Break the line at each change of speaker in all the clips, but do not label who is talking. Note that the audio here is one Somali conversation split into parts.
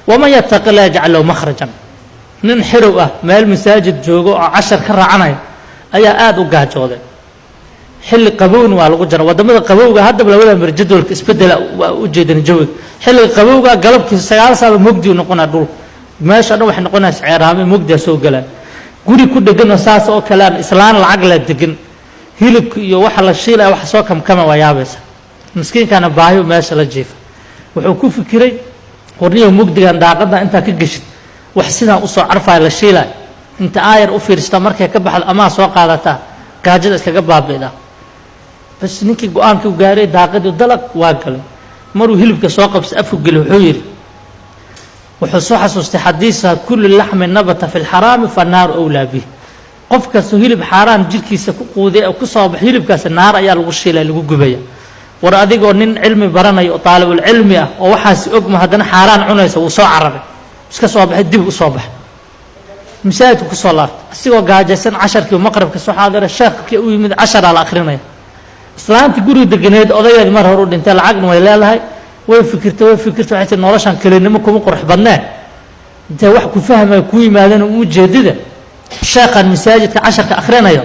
ومن يتق الله يجعل له مخرجا nin xirow ah meel masaajid joogo oo cashar ka raacanaya ayaa aad u gaajooday xilli qabowna waa lagu jira wadamada qabowga haddaba labada mar jadwalka isbedela waa u jeedin jawiga xilli qabowga galabkii 9 saac mugdi noqonaa dhul meesha dhan wax noqonaysa ceeraame mugdi soo galay guri ku dhagan saas oo kale islaan lacag la degan hilibka iyo waxa la shiilay wax soo kama waa yaabaysa miskiinkana baahiyo meesha la jiif wuxuu ku fikiray qorniyo mugdigan daaqada inta ka gashid wax sidaan u soo carfay la shiilay inta aayar u fiirsta markay ka baxdo ama soo qaadata gaajada iskaga baabida bas ninkii go'aankii u gaaray daaqadu dalag waa galay maruu hilibka soo qabsay afku gal wuxuu yiri wuxuu soo xasuustay xadiisa kullu lahmin nabata fil haram fa nar awla bi qofka soo hilib xaraan jirkiisa ku quuday oo ku soo bax hilibkaas naar ayaa lagu shiilay lagu gubaya war adigoo nin cilmi baranayo oo taalibul cilmi ah oo waxaas og ma hadana xaraan cunaysa uu soo carabay iska soo baxay dib u soo baxay masaajidku ku soo laabtay asigoo gaajaysan casharkii maqribka soo xaadiray sheekhi uu yimid cashar ala akhrinay islaanti guri deganeed odayeed mar hore u dhintay lacagna way leedahay way fikirtay waxay noloshan kaleennimo kuma qurux badnaa inta wax ku fahmay ku yimaadeen u jeedida sheekhan masaajidka casharka akhrinayo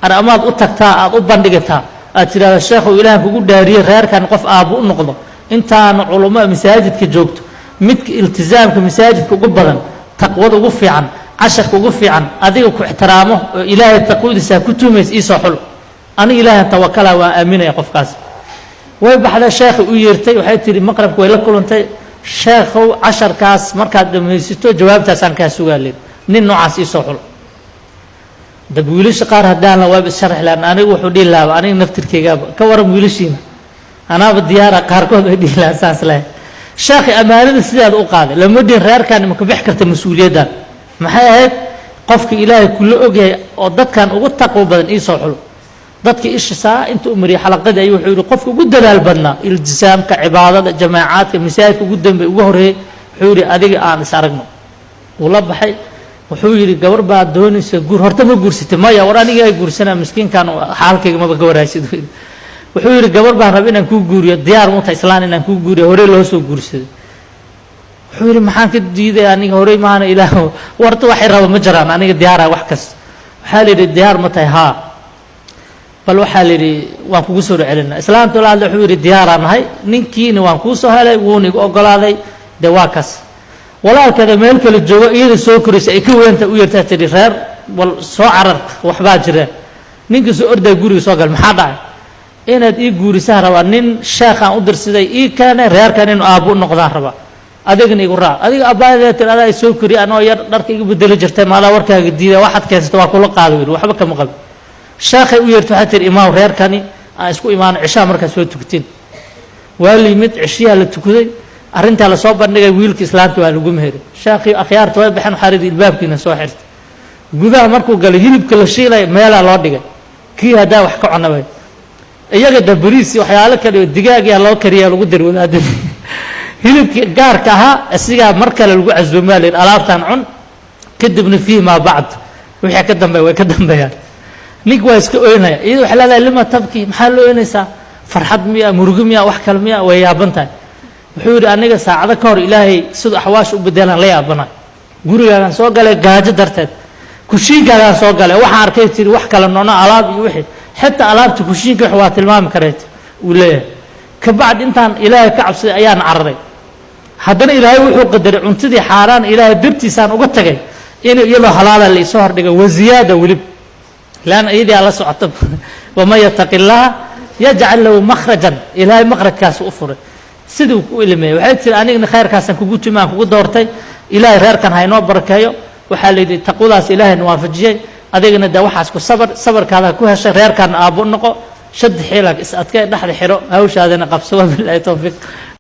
aramaad u tagtaa aad u bandhigataa aad tiraahdo sheekhu ilaahay kugu dhaariyay reerkan qof aabo u noqdo intaan culumada masaajidka joogto midka iltizaamka masaajidka ugu badan taqwada ugu fiican casharka ugu fiican adiga ku ixtiraamo ilaahay taqwadiisa ku tuumays isoo xul ani ilaahay tawakkala waa aaminay qofkaas way baxda sheekhu u yeertay waxay tiri maqribku way la kulantay sheekhu casharkaas markaad dhameysito jawaabtaas aan ka su'aalay nin noocaas isoo xul dab wiilasha qaar hadaan la waab sharx laan anigu wuxuu dhilaaba aniga naftirkeyga ka waran wiilashiina anaaba diyaara qaarkood ay dhilaa saas leh sheekhi amaanada sidaad u qaaday lama dhin reerkan ma ka bix karta mas'uuliyadda maxay ahayd qofka ilaahay kullu ogyahay oo dadkan ugu taqwo badan isoo xul dadka isha inta umri xalaqada ay wuxuu yiri qofka ugu dadaal badnaa iltisaamka cibaadada jamaacaadka masaajidka ugu dambe ugu horeeyay wuxuu yiri adiga aan is aragno wala baxay wuxuu yiri gabar baa doonaysa guur horta ma guursatay maya war aniga ay guursanaa miskiinkan xaalkayga ma gawaraaysid wuxuu yiri gabar baan rabaa inaan ku guuriyo diyaar mu tahay islaan inaan ku guuriyo hore loo soo guursaday wuxuu yiri maxaan ka diiday aniga hore maana ilaahu warta waxay rabo ma jiraan aniga diyaar ah wax kas waxa leeyahay diyaar ma tahay haa bal waxa leeyahay waan kugu soo celinaa islaamtu laad wuxuu yiri diyaar aan nahay ninkiina waan ku soo helay wuuna igu ogolaaday de waa kas walaalkada meel kale joogo iyada soo korisay ka weynta u yartaa tiri reer wal soo carar waxba jireen ninka soo orday guriga soo gal maxaa dhacay inaad ii guurisaa rabaa nin sheekh aan u dirsaday ii keenay reerkan inuu aabo noqdaan rabaa adigna igu raac adiga abaayada tirada ay soo kori anoo yar dharka igu bedeli jirtay maala warkaaga diiday waxaad keensato waa kula qaaday waxba kama qab sheekhay u yartay waxa tiri imaam reerkani aan isku imaan cishaa marka soo tukatin wali mid cishiya la tukaday arinta la soo bandhigay wiilka islaamka waa lagu meheray sheekhi akhyaarta way baxan xarid ilbaabkiina soo xirtay gudaha markuu galay hilibka la shiilay meel loo dhigay kii hadaa wax ka cunabay iyaga dabariisi waxyaalo kale digaag yaa loo kariyaa lagu darwadaad hilibka gaarka aha asiga marka lagu casuumaaleyn alaabtan cun kadibna fiima baad wixii ka dambeeyay way ka dambeeyaan nig waa iska ooynaya iyadoo wax la lima tabki maxaa loo ooynaysaa farxad miya murugo miya wax kale miya way yaabantahay wuxuu yiri aniga saacada ka hor ilaahay sidoo axwaash u bedelan la yaabana gurigaagan soo galay gaajo darteed kushiinkaagan soo galay waxa arkay tiri wax kale noona alaab iyo wixii حتى ألعبت كوشين كحوات المام كريت ولا كبعد إنتان إلهي كعب أيان عرضي حدنا إلهي وحو قدر عنتدي حاران إلهي ببتي سان وقتكي إنه يلا حلال اللي صهر دقا وزيادة ولب لأن إيدي على سعطب وما يتق الله يجعل له مخرجا إلهي مخرج كاس أفر سدو إلمي وحيث أنا خير كاسن كوكوتي ما كوكو دورتي إلهي غير كان هاي نوبر كايو وحالي تقولاس إلهي نوافجي adeegna da waxaas ku sabar kaada ku heshay reerkan aabo noqo shad xilaq is adkay dhaxda xiro hawshaadana qabso billahi tawfiq